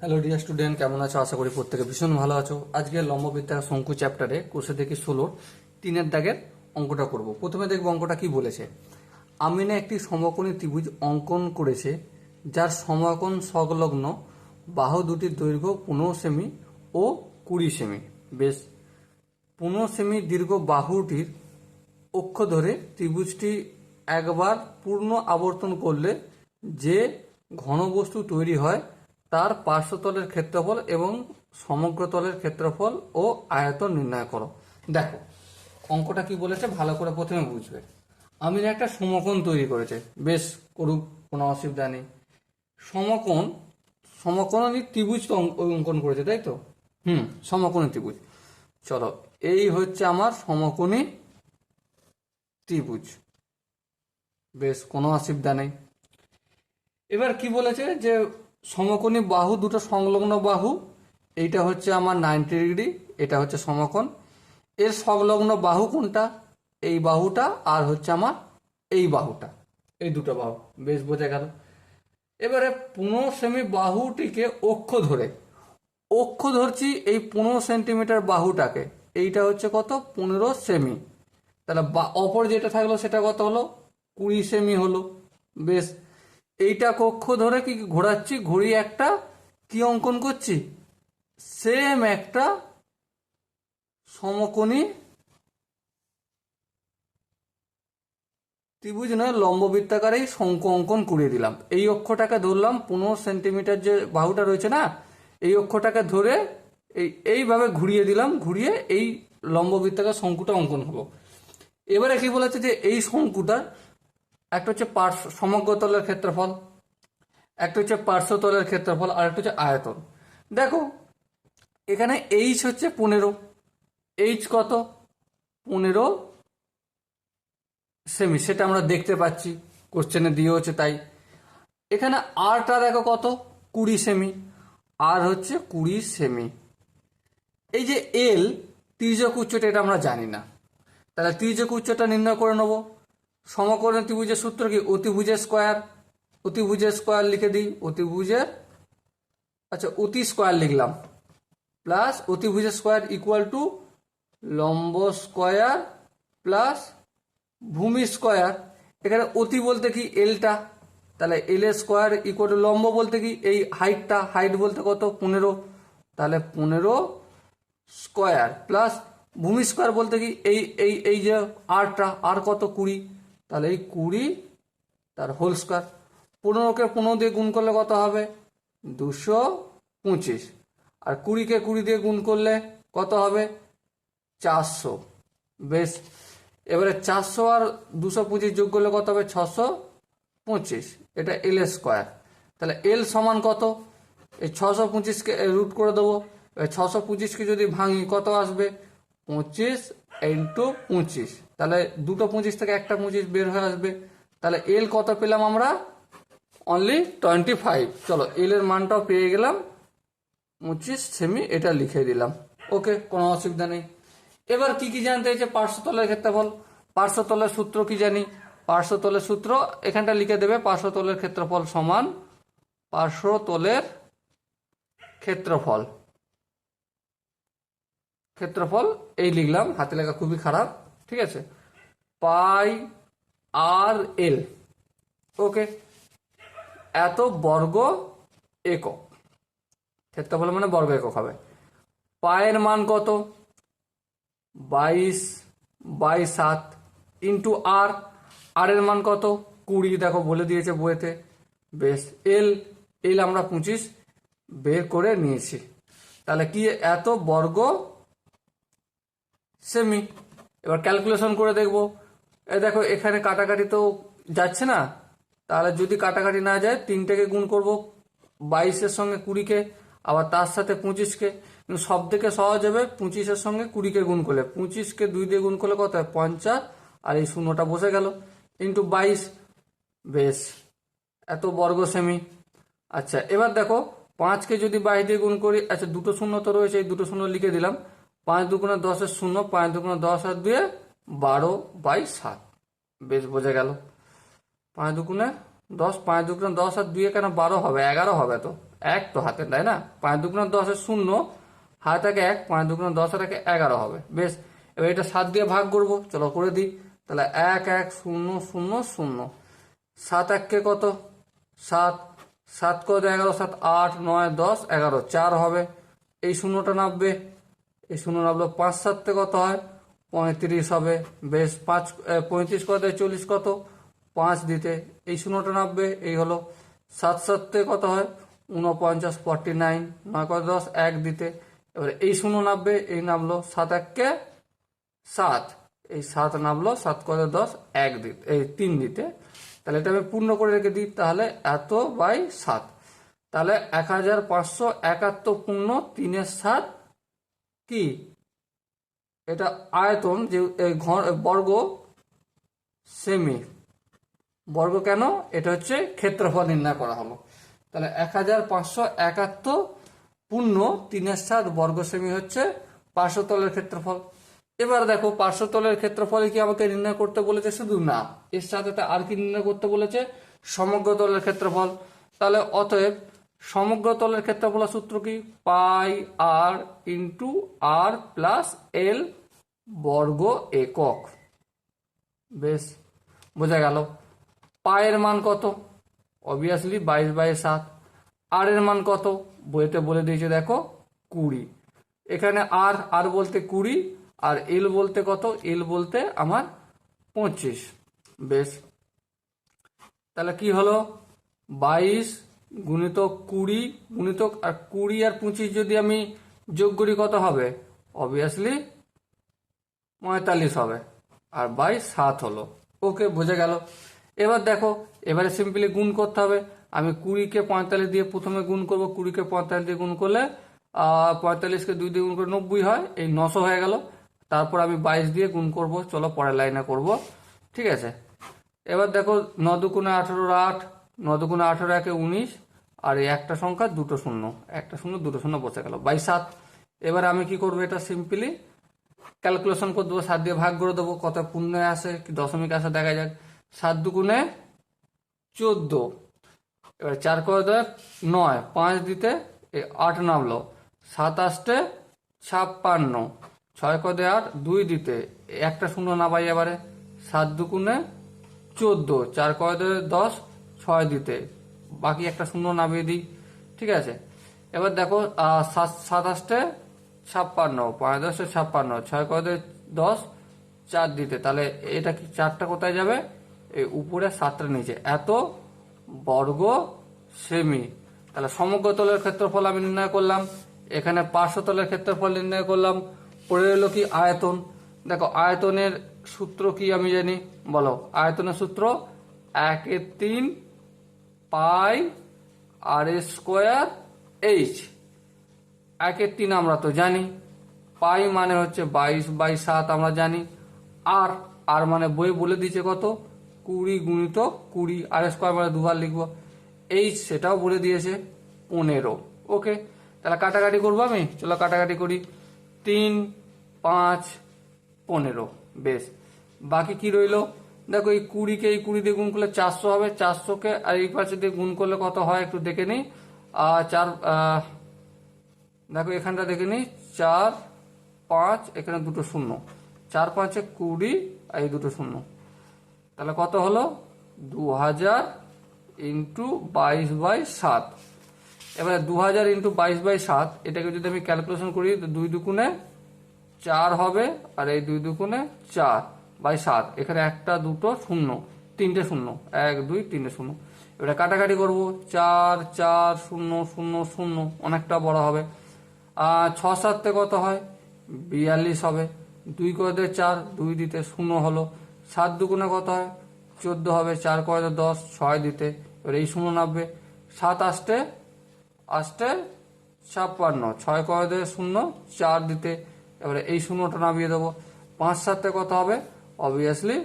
Hello dear student, কেমন আছো? আশা করি প্রত্যেকে ভীষণ ভালো আছো। আজকে লম্ববিদ্যা শঙ্কু চ্যাপ্টারে কোষে থেকে 16 তিনের দাগের অঙ্কটা করব। প্রথমে দেখবো অঙ্কটা কি বলেছে। আমিনা একটি সমকোণী ত্রিভুজ অঙ্কন করেছে যার সমকোণ সংলগ্ন বাহু দুটির দৈর্ঘ্য 15 সেমি ও 20 সেমি। বেশ, 15 সেমি দীর্ঘ বাহুটির অক্ষ ধরে ত্রিভুজটি একবার পূর্ণ আবর্তন করলে যে ঘনবস্তু তৈরি হয় তার পার্শ্বতলের ক্ষেত্রফল এবং সমগ্র তলের ক্ষেত্রফল ও আয়তন নির্ণয় করো। দেখো অঙ্কটা কি বলেছে ভালো করে প্রথমে বুঝবে। আমি একটা সমকোণ তৈরি করেছে, বেশ করুক, কোনো অসুবিধা নেই। সমকোণ সমকোণী ত্রিভুজ তো অঙ্কন করেছে, তাই তো? সমকোণী ত্রিভুজ। চলো, এই হচ্ছে আমার সমকোণী ত্রিভুজ। বেশ, কোনো অসুবিধা নেই। এবার কি বলেছে যে সমকোণী বাহু দুটো সংলগ্ন বাহু, এইটা হচ্ছে আমার 90 ডিগ্রি, এটা হচ্ছে সমকোণ। এর সংলগ্ন বাহু কোনটা? এই বাহুটা, আর হচ্ছে আমার এই বাহুটা, এই দুটো বাহু। বেশ, বোঝা গেল। এবারে 15 সেমি বাহুটিকে অক্ষ ধরছি এই 15 সেন্টিমিটার বাহুটাকে। এইটা হচ্ছে কত? 15 সেমি। তাহলে অপর যেটা থাকলো সেটা কত হলো? 20 সেমি হলো। বেশ, এইটা কক্ষ ধরে কি ঘোরাচ্ছি, ঘুরিয়ে একটা কি অঙ্কন করছি? সেম একটা সমকোণী ত্রিভুজ নয়, লম্ববৃত্তাকারেই শঙ্কু অঙ্কন করিয়ে দিলাম। এই অক্ষটাকে ধরলাম, 15 সেন্টিমিটার যে বাহুটা রয়েছে না, এই অক্ষটাকে ধরে এইভাবে ঘুরিয়ে দিলাম, ঘুরিয়ে এই লম্ববৃত্তাকার শঙ্কুটা অঙ্কন হলো। এবারে কি বলেছে যে এই শঙ্কুটার একটা হচ্ছে সমগ্র তলের ক্ষেত্রফল, একটা হচ্ছে পার্শ্বতলের ক্ষেত্রফল, আর একটা হচ্ছে আয়তন। দেখো এখানে এইচ হচ্ছে 15, এইচ কত? 15 সেমি, সেটা আমরা দেখতে পাচ্ছি, কোশ্চেনে দিয়ে হচ্ছে তাই। এখানে আরটা দেখো কত? 20 সেমি, আর হচ্ছে 20 সেমি। এই যে এল তির্যক উচ্চতা, এটা আমরা জানি না, তাহলে তির্যক উচ্চতা নির্ণয় করে নেব। সমকোণী ত্রিভুজের সূত্র কি? অতিভুজের স্কোয়ার। অতিভুজের স্কোয়ার লিখে দিই, অতিভুজের, আচ্ছা অতি স্কোয়ার লিখলাম, প্লাস অতিভুজের স্কোয়ার ইকুয়াল টু লম্ব স্কোয়ার প্লাস ভূমি স্কোয়ার। এখানে অতি বলতে কি? এলটা, তাহলে এল এর স্কোয়ার ইকুয়াল টু লম্ব বলতে কি? এই হাইটটা, হাইট বলতে কত? 15, তাহলে 15 স্কোয়ার প্লাস ভূমি স্কোয়ার বলতে কি? এই এই এই যে আরটা, আর কত? 20, তাহলে এই 20 তার হোল স্কোয়ার। 15কে 15 দিয়ে গুণ করলে কত হবে? 225, আর 20কে 20 দিয়ে গুণ করলে কত হবে? 400। বেশ, এবারে 400 আর 225 যোগ করলে কত হবে? 625। এটা এল স্কোয়ার। তাহলে এল সমান কত? এই 625কে রুট করে দেবো। 625কে যদি ভাঙি কত আসবে? 25 ইন্টু 25, তাহলে দুটো 25 থেকে একটা 25 বের হয়ে আসবে। তাহলে এল কত পেলাম আমরা? অনলি 25। চলো, এল এর মানটাও পেয়ে গেলাম, 25 সেমি, এটা লিখে দিলাম। ওকে, কোনো অসুবিধা নেই। এবার কি কি জানতে হয়েছে? পার্শ্বতলের ক্ষেত্রফল। পার্শ্বতলের সূত্র কি জানি? পার্শ্বতলের সূত্র এখানটা লিখে দেবে, পার্শ্বতলের ক্ষেত্রফল সমান পার্শ্বতলের ক্ষেত্রফল। ক্ষেত্রফল এই লিখলাম, হাতে লেখা খুবই খারাপ, ঠিক আছে, পাই আর এল। ওকে, এত বর্গ একক। ক্ষেত্রফল মানে বর্গ একক হবে। পায়ের মান কত? 22/7 ইন্টু আর, আর এর মান কত? 20, দেখো বলে দিয়েছে বইতে। বেশ, এল এল আমরা 25 বের করে নিয়েছি। তাহলে কি? এত বর্গ সেমি। এবার ক্যালকুলেশন করে দেখবো। দেখো এখানে কাটাকাটি তো যাচ্ছে না, তাহলে যদি কাটাকাটি না যায় 3টেকে গুণ করব, 22-এর সঙ্গে 20-কে, আবার তার সাথে 25-কে। কিন্তু সব থেকে সহজ হবে 25-এর সঙ্গে 20-কে গুণ করলে। 25-কে 2 দিয়ে গুণ করলে কত হয়? 50, আর এই শূন্যটা বসে গেল, ইন্টু 22। বেশ, এত বর্গ সেমি। আচ্ছা, এবার দেখো 5-কে যদি 22 দিয়ে গুণ করি, আচ্ছা দুটো শূন্য তো রয়েছে, এই দুটো শূন্য লিখে দিলাম। 5 দুগুণে 10-এর শূন্য, 5 দুগুণে 10 আর 2 12/7। বেশ, বোঝা গেল। 5 দুগুণে 10, 5 দুগুণে 10 আর 2 কেন 12 হবে? 11 হবে তো, এক তো হাতে, তাই না? 5 দুগুণে 10 শূন্য, হাতে থাকে 1, 5 দুগুণে 10 থাকে 11 হবে। বেশ, এবার এটা 7 দিয়ে ভাগ করব, চলো করে দিই। তাহলে 1 1 0 0 0, 7 1 কত? 7, 7 কত? 11, 7 8 9 10 11, 4 হবে। এই শূন্যটা নামবে, এই শূন্য নামলো। 5 7 কত হয়? 35 হবে। বেশ, 35 কত? 40 কত? 5 দিতে এই শূন্যটা নামবে, এই হলো। 7 7 কত হয়? 49 49, 9 কত? 10, 1 দিতে। এবারে এই শূন্য নামবে, এই নামলো। 7 1 7, এই 7 নামলো। 7 কত? 10, 1 দিতে, এই 3 দিতে। তাহলে এটা আমি পূর্ণ করে রেখে দিই, তাহলে এত বাই 7। তাহলে 1571 পূর্ণ 3-7 কি? এটা আয়তন, যে ঘর বর্গ সেমি। বর্গ কেন? এটা হচ্ছে ক্ষেত্রফল নির্ণয় করা হলো। তাহলে 1571 পূর্ণ 3-7 বর্গ সেমি হচ্ছে পার্শ্বতলের ক্ষেত্রফল। এবার দেখো, পার্শ্বতলের ক্ষেত্রফল কি আমাকে নির্ণয় করতে বলেছে? শুধু না, এর সাথে আর কি নির্ণয় করতে বলেছে? সমগ্র তলের ক্ষেত্রফল। তাহলে অতএব সমগ্র তলের ক্ষেত্রফলের সূত্র কি? পাই আর ইন্টু আর প্লাস এল বর্গ একক। বেশ, বোঝা গেল। পায়ের মান কত? অবভিয়াসলি 22/7। আর এর মান কত? বইতে বলে দিয়েছে, দেখো 20। এখানে আর আর বলতে 20, আর এল বলতে কত? এল বলতে আমার 25। বেশ, তাহলে কি হলো? 22 গুণিতক 20 গুণিতক আর 20 আর 25 যদি আমি যোগ করি কত হবে? অবভিয়াসলি 45 হবে, আর 7 হলো। ওকে, বোঝা গেল। এবার দেখো, এবারে সিম্পলি গুণ করতে হবে। আমি 20-কে 45 দিয়ে প্রথমে গুণ করব। 20-কে 45 দিয়ে গুণ করলে 45-কে 2 দিয়ে গুণ করে 90 হয়, এই 900 হয়ে গেল। তারপর আমি 22 দিয়ে গুণ করব, চলো পরের লাইনে করব। ঠিক আছে, এবার দেখো 9 দুগুণে 18 8, 9 দুগুণে 18 একে 19, আর এই একটা সংখ্যা দুটো শূন্য, একটা শূন্য দুটো শূন্য বসে গেল, 7। এবার আমি কি করবো? এটা সিম্পলি ক্যালকুলেশন করে দেবো, 7 দিয়ে ভাগ করে দেবো। কত পূর্ণ আসে কি দশমিক আসে দেখা যাক। 7 দুগুণে 14, এবার 4 করে দেয় 9, 5 দিতে 8 নামলো। 7 8 56, 6 করে দেয় 8, 2 দিতে একটা শূন্য না পাই। এবারে 7 দুগুণে 14, 4 করে দেয় 10, 6 দিতে বাকি একটা শূন্য নামিয়ে দিই। ঠিক আছে, এবার দেখো 7 7 8 56, 5 10 56, 6 করে দেয় 10, 4 দিতে। তাহলে এটা কি 4টা কোথায় যাবে? এই উপরে 7টা নিচে, এত বর্গ সেমি। তাহলে সমগ্র তলের ক্ষেত্রফল আমি নির্ণয় করলাম, এখানে পার্শ্বতলের ক্ষেত্রফল নির্ণয় করলাম। পড়ে রইল কি? আয়তন। দেখো, আয়তনের সূত্র কি আমি জানি, বলো। আয়তনের সূত্র 1/3 পাই আর স্কোয়ার এইচ। 1/3 আমরা তো জানি, পাই মানে হচ্ছে 22/7 আমরা জানি। আর আর মানে বই বলে দিয়েছে কত? 20 গুণিতক 20, আর স্কোয়ার মানে দুবার লিখবো। এইচ সেটাও বলে দিয়েছে 15। ওকে, তাহলে কাটাকাটি করবো আমি, চলো কাটাকাটি করি। 3 5 15। বেশ, বাকি কি রইলো? দেখো, এই 20-কে এই 20 দিয়ে গুণ করলে 400 হবে। 400-কে আর এই পাশে দিয়ে গুণ করলে কত হয় একটু দেখে নিই। দেখো এখানটা দেখে নিই, 4 5, এখানে দুটো শূন্য, 4 5 20, আর এই দুটো শূন্য। তাহলে কত হলো? 2000 ইন্টু 22/7। এবারে 2000 ইন্টু 22/7, এটাকে যদি আমি ক্যালকুলেশন করি তো 2 দুগুণে 4 হবে, আর এই 2 দুগুণে 4/7। এখানে একটা দুটো শূন্য, 3টে শূন্য, 1 2 3টে শূন্য। এবারে কাটাকাটি করবো, 4 4 0 0 0, অনেকটা বড় হবে। 6 7 কত হয়? 42 হবে। 2 করে দেয় 4, 2 দিতে শূন্য হলো। 7 দুগুণে কত হয়? 14 হবে। 4 করে দেয় 10, 6 দিতে এবার এই শূন্য নামবে। 7 8 8 56, 6 করে দেয় শূন্য, 4 দিতে এবারে এই শূন্যটা নামিয়ে দেবো। 5 7 কত হবে? অবভিয়াসলি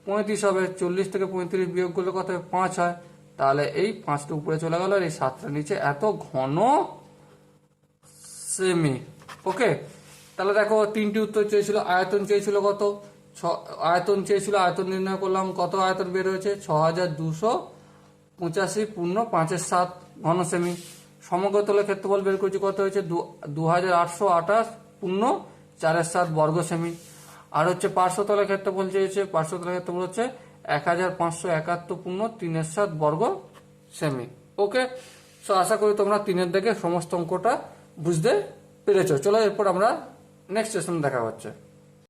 35 হবে। 40 থেকে 35 বিয়োগ করলে কত হবে? 5 হয়। তাহলে এই 5টা উপরে চলে গেল, আর এই 7টা নিচে, এত ঘন সেমি। ওকে, তাহলে দেখো 3টি উত্তর চেয়েছিল। আয়তন চেয়েছিল কত? আয়তন চেয়েছিল, আয়তন নির্ণয় করলাম। কত আয়তন বের হয়েছে? 6285 পূর্ণ 5/7 ঘন সেমি। সমগ্রতলের ক্ষেত্রফল বের করছি, কত হয়েছে 2828 পূর্ণ 4/7 বর্গ সেমি। আর হচ্ছে পার্শ্বতলের ক্ষেত্রফল চেয়েছে, পার্শ্বতলের ক্ষেত্রফল হচ্ছে 1571 পূর্ণ 3/7 বর্গ সেমি। ওকে, সো আশা করি তোমরা 3-এর দাগে সমস্ত অঙ্কটা বুঝতে পেরেছো। চলো এরপর আমরা নেক্সট সেশন দেখা হচ্ছে।